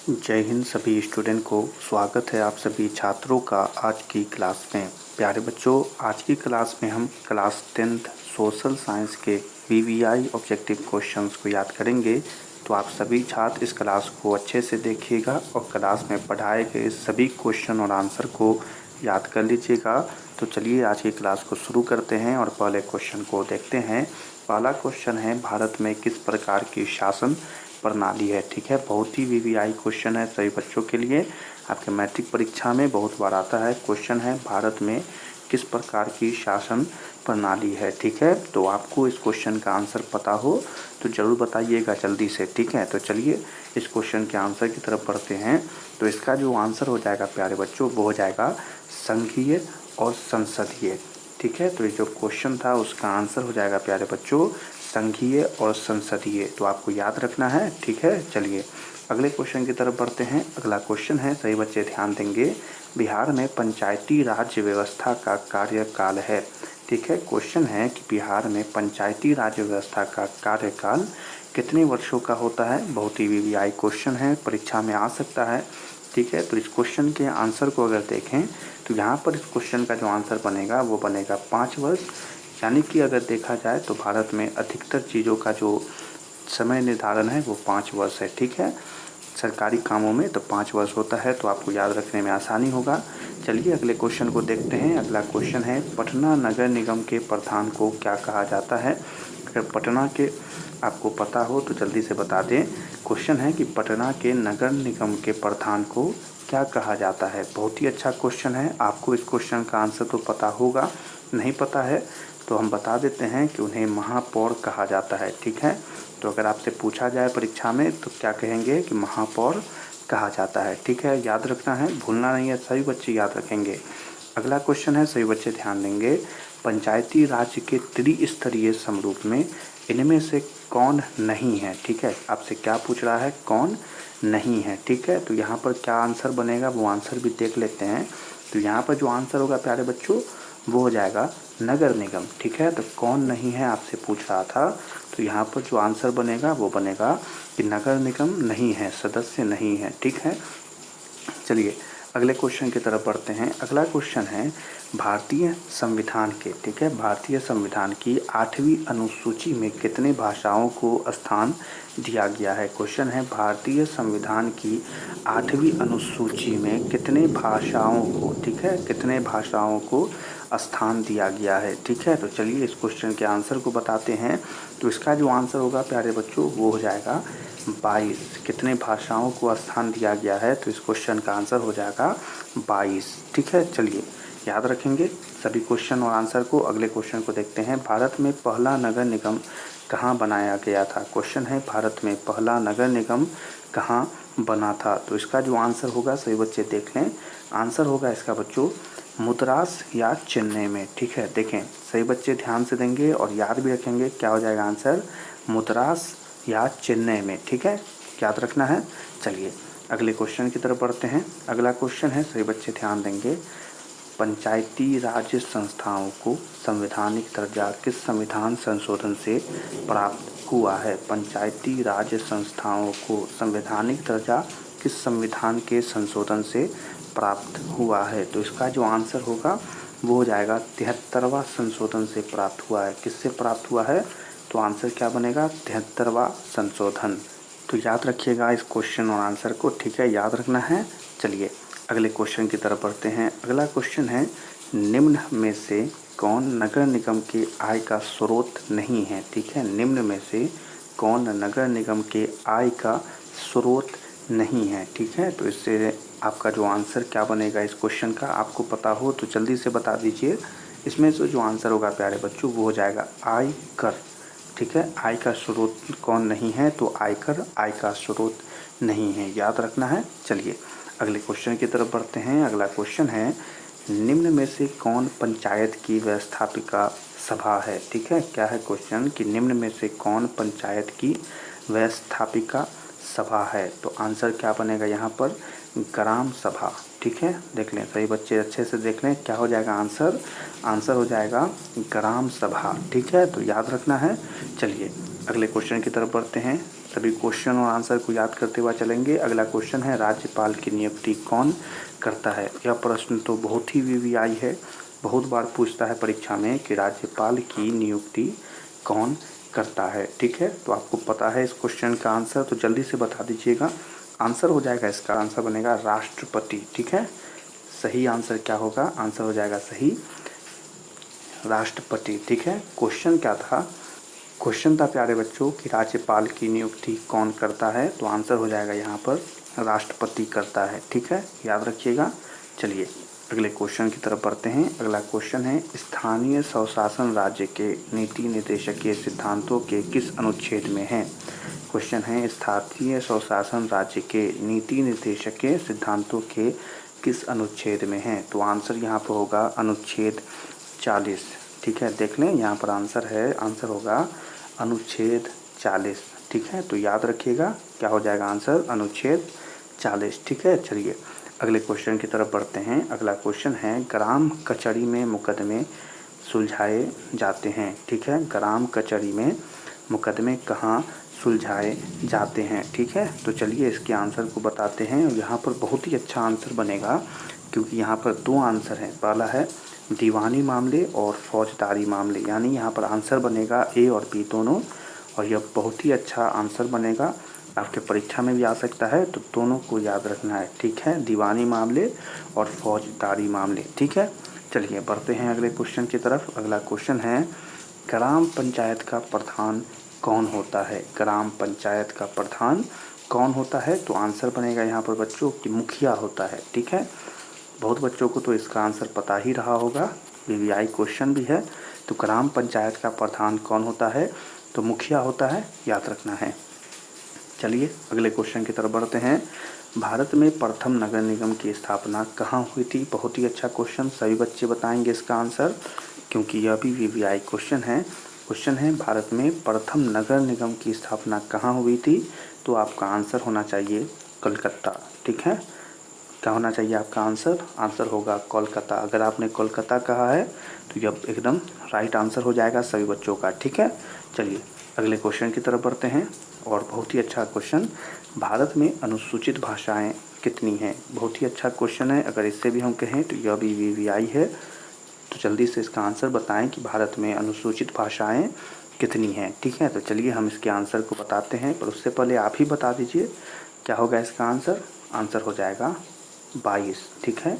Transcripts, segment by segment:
जय हिंद सभी स्टूडेंट को। स्वागत है आप सभी छात्रों का आज की क्लास में। प्यारे बच्चों, आज की क्लास में हम क्लास 10th सोशल साइंस के वीवीआई ऑब्जेक्टिव क्वेश्चंस को याद करेंगे। तो आप सभी छात्र इस क्लास को अच्छे से देखिएगा और क्लास में पढ़ाए गए सभी क्वेश्चन और आंसर को याद कर लीजिएगा। तो चलिए आज की क्लास को शुरू करते हैं और पहले क्वेश्चन को देखते हैं। पहला क्वेश्चन है, भारत में किस प्रकार की शासन प्रणाली है। ठीक है, बहुत ही वीवीआई क्वेश्चन है सभी बच्चों के लिए। आपके मैट्रिक परीक्षा में बहुत बार आता है क्वेश्चन है, भारत में किस प्रकार की शासन प्रणाली है। ठीक है, तो आपको इस क्वेश्चन का आंसर पता हो तो ज़रूर बताइएगा जल्दी से। ठीक है, तो चलिए इस क्वेश्चन के आंसर की तरफ बढ़ते हैं। तो इसका जो आंसर हो जाएगा प्यारे बच्चों, वो हो जाएगा संघीय और संसदीय। ठीक है, तो ये जो क्वेश्चन था उसका आंसर हो जाएगा प्यारे बच्चों संघीय और संसदीय। तो आपको याद रखना है। ठीक है, चलिए अगले क्वेश्चन की तरफ बढ़ते हैं। अगला क्वेश्चन है, सही बच्चे ध्यान देंगे, बिहार में पंचायती राज व्यवस्था का कार्यकाल है। ठीक है, क्वेश्चन है कि बिहार में पंचायती राज व्यवस्था का कार्यकाल कितने वर्षों का होता है। बहुत ही वीवीआई क्वेश्चन है, परीक्षा में आ सकता है। ठीक है, तो इस क्वेश्चन के आंसर को अगर देखें तो यहाँ पर इस क्वेश्चन का जो आंसर बनेगा वो बनेगा 5 वर्ष। यानी कि अगर देखा जाए तो भारत में अधिकतर चीज़ों का जो समय निर्धारण है वो 5 वर्ष है। ठीक है, सरकारी कामों में तो 5 वर्ष होता है, तो आपको याद रखने में आसानी होगा। चलिए अगले क्वेश्चन को देखते हैं। अगला क्वेश्चन है, पटना नगर निगम के प्रधान को क्या कहा जाता है। अगर पटना के आपको पता हो तो जल्दी से बता दें। क्वेश्चन है कि पटना के नगर निगम के प्रधान को क्या कहा जाता है। बहुत ही अच्छा क्वेश्चन है। आपको इस क्वेश्चन का आंसर तो पता होगा, नहीं पता है तो हम बता देते हैं कि उन्हें महापौर कहा जाता है। ठीक है, तो अगर आपसे पूछा जाए परीक्षा में तो क्या कहेंगे कि महापौर कहा जाता है। ठीक है, याद रखना है, भूलना नहीं है, सभी बच्चे याद रखेंगे। अगला क्वेश्चन है, सभी बच्चे ध्यान देंगे, पंचायती राज के त्रिस्तरीय समरूप में इनमें से कौन नहीं है। ठीक है, आपसे क्या पूछ रहा है, कौन नहीं है। ठीक है, तो यहाँ पर क्या आंसर बनेगा वो आंसर भी देख लेते हैं। तो यहाँ पर जो आंसर होगा प्यारे बच्चों वो हो जाएगा नगर निगम। ठीक है, तो कौन नहीं है आपसे पूछ रहा था, तो यहाँ पर जो आंसर बनेगा वो बनेगा कि नगर निगम नहीं है, सदस्य नहीं है। ठीक है, चलिए अगले क्वेश्चन की तरफ बढ़ते हैं। अगला क्वेश्चन है, भारतीय संविधान के, ठीक है, भारतीय संविधान की 8वीं अनुसूची में कितने भाषाओं को स्थान दिया गया है। क्वेश्चन है, भारतीय संविधान की 8वीं अनुसूची में कितने भाषाओं को, ठीक है, कितने भाषाओं को स्थान दिया गया है। ठीक है, तो चलिए इस क्वेश्चन के आंसर को बताते हैं। तो इसका जो आंसर होगा प्यारे बच्चों वो हो जाएगा 22। कितने भाषाओं को स्थान दिया गया है, तो इस क्वेश्चन का आंसर हो जाएगा 22। ठीक है, चलिए याद रखेंगे सभी क्वेश्चन और आंसर को। अगले क्वेश्चन को देखते हैं, भारत में पहला नगर निगम कहाँ बनाया गया था। क्वेश्चन है, भारत में पहला नगर निगम कहाँ बना था। तो इसका जो आंसर होगा सभी बच्चे देख लें, आंसर होगा इसका बच्चों मद्रास या चेन्नई में। ठीक है, देखें सही बच्चे ध्यान से देंगे और याद भी रखेंगे, क्या हो जाएगा आंसर, मद्रास या चेन्नई में। ठीक है, याद रखना है। चलिए अगले क्वेश्चन की तरफ बढ़ते हैं। अगला क्वेश्चन है, सही बच्चे ध्यान देंगे, पंचायती राज संस्थाओं को संवैधानिक दर्जा किस संविधान संशोधन से प्राप्त हुआ है। पंचायती राज संस्थाओं को संवैधानिक दर्जा किस संविधान के संशोधन से प्राप्त हुआ है। तो इसका जो आंसर होगा वो हो जाएगा 73वां संशोधन से प्राप्त हुआ है। किससे प्राप्त हुआ है, तो आंसर क्या बनेगा, 73वां संशोधन। तो याद रखिएगा इस क्वेश्चन और आंसर को। ठीक है, याद रखना है। चलिए अगले क्वेश्चन की तरफ बढ़ते हैं। अगला क्वेश्चन है, निम्न में से कौन नगर निगम के आय का स्रोत नहीं है। ठीक है, निम्न में से कौन नगर निगम के आय का स्रोत नहीं है। ठीक है, तो इससे आपका जो आंसर क्या बनेगा इस क्वेश्चन का, आपको पता हो तो जल्दी से बता दीजिए। इसमें से जो आंसर होगा प्यारे बच्चों वो हो जाएगा आयकर। ठीक है, आय का स्रोत कौन नहीं है, तो आयकर आय का स्रोत नहीं है, याद रखना है। चलिए अगले क्वेश्चन की तरफ बढ़ते हैं। अगला क्वेश्चन है, निम्न में से कौन पंचायत की व्यवस्थापिका सभा है। ठीक है, क्या है क्वेश्चन कि निम्न में से कौन पंचायत की व्यवस्थापिका सभा है। तो आंसर क्या बनेगा यहाँ पर, ग्राम सभा। ठीक है, देख लें सही बच्चे अच्छे से देख लें, क्या हो जाएगा आंसर, आंसर हो जाएगा ग्राम सभा। ठीक है, तो याद रखना है। चलिए अगले क्वेश्चन की तरफ बढ़ते हैं। सभी क्वेश्चन और आंसर को याद करते हुए चलेंगे। अगला क्वेश्चन है, राज्यपाल की नियुक्ति कौन करता है। यह प्रश्न तो बहुत ही वीवीआई है, बहुत बार पूछता है परीक्षा में कि राज्यपाल की नियुक्ति कौन करता है। ठीक है, तो आपको पता है इस क्वेश्चन का आंसर, तो जल्दी से बता दीजिएगा। आंसर हो जाएगा, इसका आंसर बनेगा राष्ट्रपति। ठीक है, सही आंसर क्या होगा, आंसर हो जाएगा सही राष्ट्रपति। ठीक है, क्वेश्चन क्या था, क्वेश्चन था प्यारे बच्चों कि राज्यपाल की नियुक्ति कौन करता है, तो आंसर हो जाएगा यहाँ पर राष्ट्रपति करता है। ठीक है, याद रखिएगा। चलिए अगले क्वेश्चन की तरफ बढ़ते हैं। अगला क्वेश्चन है, स्थानीय स्वशासन राज्य के नीति निर्देशकीय सिद्धांतों के किस अनुच्छेद में है। क्वेश्चन है, स्थानीय स्वशासन राज्य के नीति निर्देशकीय सिद्धांतों के किस अनुच्छेद में है, तो आंसर यहाँ पर होगा अनुच्छेद 40। ठीक है, देख लें यहाँ पर आंसर है, आंसर होगा अनुच्छेद 40। ठीक है, तो याद रखिएगा क्या हो जाएगा आंसर, अनुच्छेद 40। ठीक है, चलिए अगले क्वेश्चन की तरफ बढ़ते हैं। अगला क्वेश्चन है, ग्राम कचहरी में मुकदमे सुलझाए जाते हैं। ठीक है, ग्राम कचहरी में मुकदमे कहाँ सुलझाए जाते हैं। ठीक है, तो चलिए इसके आंसर को बताते हैं। यहाँ पर बहुत ही अच्छा आंसर बनेगा क्योंकि यहाँ पर दो आंसर हैं, पहला है दीवानी मामले और फौजदारी मामले, यानी यहाँ पर आंसर बनेगा ए और बी दोनों, और यह बहुत ही अच्छा आंसर बनेगा, आपके परीक्षा में भी आ सकता है, तो दोनों को याद रखना है। ठीक है, दीवानी मामले और फौजदारी मामले। ठीक है, चलिए बढ़ते हैं अगले क्वेश्चन की तरफ। अगला क्वेश्चन है, ग्राम पंचायत का प्रधान कौन होता है। ग्राम पंचायत का प्रधान कौन होता है, तो आंसर बनेगा यहाँ पर बच्चों कि मुखिया होता है। ठीक है, बहुत बच्चों को तो इसका आंसर पता ही रहा होगा, वीवीआई क्वेश्चन भी है। तो ग्राम पंचायत का प्रधान कौन होता है, तो मुखिया होता है, याद रखना है। चलिए अगले क्वेश्चन की तरफ बढ़ते हैं। भारत में प्रथम नगर निगम की स्थापना कहाँ हुई थी। बहुत ही अच्छा क्वेश्चन, सभी बच्चे बताएंगे इसका आंसर क्योंकि यह भी वीवीआई क्वेश्चन है। क्वेश्चन है, भारत में प्रथम नगर निगम की स्थापना कहाँ हुई थी, तो आपका आंसर होना चाहिए कलकत्ता। ठीक है, क्या होना चाहिए आपका आंसर, आंसर होगा कोलकाता। अगर आपने कोलकाता कहा है तो यह एकदम राइट आंसर हो जाएगा सभी बच्चों का। ठीक है, चलिए अगले क्वेश्चन की तरफ बढ़ते हैं, और बहुत ही अच्छा क्वेश्चन, भारत में अनुसूचित भाषाएं कितनी हैं। बहुत ही अच्छा क्वेश्चन है, अगर इससे भी हम कहें तो यह भी वीवीआई है। तो जल्दी से इसका आंसर बताएं कि भारत में अनुसूचित भाषाएं कितनी हैं। ठीक है, तो चलिए हम इसके आंसर को बताते हैं, पर उससे पहले आप ही बता दीजिए क्या होगा इसका आंसर, आंसर हो जाएगा 22। ठीक है,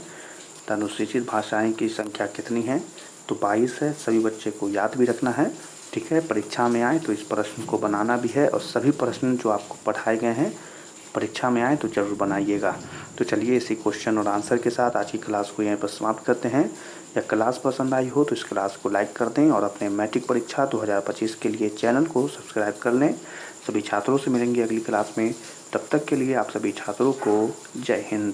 तो अनुसूचित भाषाएं की संख्या कितनी है, तो 22 है, सभी बच्चे को याद भी रखना है। ठीक है, परीक्षा में आए तो इस प्रश्न को बनाना भी है, और सभी प्रश्न जो आपको पढ़ाए गए हैं परीक्षा में आए तो ज़रूर बनाइएगा। तो चलिए इसी क्वेश्चन और आंसर के साथ आज की क्लास को यहीं पर समाप्त करते हैं। या क्लास पसंद आई हो तो इस क्लास को लाइक कर दें, और अपने मैट्रिक परीक्षा 2025 के लिए चैनल को सब्सक्राइब कर लें। सभी छात्रों से मिलेंगे अगली क्लास में, तब तक के लिए आप सभी छात्रों को जय हिंद।